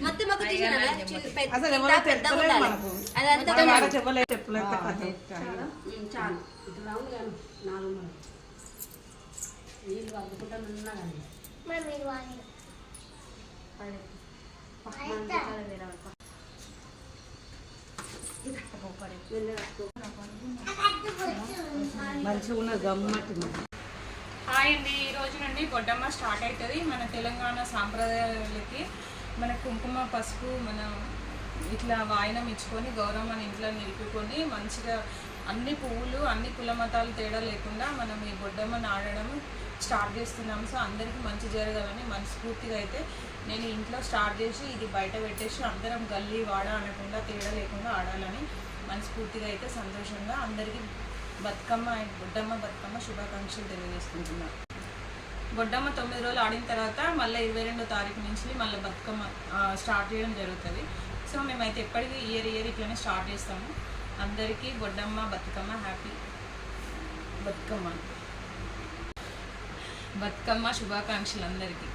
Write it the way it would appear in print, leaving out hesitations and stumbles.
మొత్తం ఒక అసలు ఎవరో చెప్పలేదు మనకు. అదంతా చెప్పలేదు చాలు ఇట్లా రౌండ్ కానీ 4 మరి నీళ్ళు అద్దుకుంటా ఉన్నా కానీ మంచిగా ఉన్న గమ్మటి. హాయ్ అండి, ఈ రోజు నుండి బొడ్డమ్మ స్టార్ట్ అవుతుంది. మన తెలంగాణ సాంప్రదాయాలకి మన కుంకుమ పసుపు మనం ఇట్లా వాయినం ఇచ్చుకొని గౌరమ్మని ఇంట్లో నిలుపుకొని మంచిగా అన్ని పువ్వులు అన్ని కుల మతాలు తేడా లేకుండా మనం ఈ బొడ్డమ్మని ఆడడం స్టార్ట్ చేస్తున్నాము. సో అందరికీ మంచి జరగాలని మనస్ఫూర్తిగా అయితే నేను ఇంట్లో స్టార్ట్ చేసి ఇది బయట పెట్టేసి అందరం గల్లీ వాడ అనకుండా తేడా లేకుండా ఆడాలని మనస్ఫూర్తిగా అయితే సంతోషంగా అందరికీ బతుకమ్మ బొడ్డమ్మ బతుకమ్మ శుభాకాంక్షలు తెలియజేసుకుంటున్నాను. బొడ్డమ్మ 9 రోజులు ఆడిన తర్వాత మళ్ళీ 22వ తారీఖు నుంచి మళ్ళీ బతుకమ్మ స్టార్ట్ చేయడం జరుగుతుంది. సో మేమైతే ఎప్పటికీ ఇయర్ ఇట్లనే స్టార్ట్ చేస్తాము. అందరికీ బొడ్డమ్మ బతుకమ్మ హ్యాపీ బతుకమ్మ శుభాకాంక్షలు అందరికీ.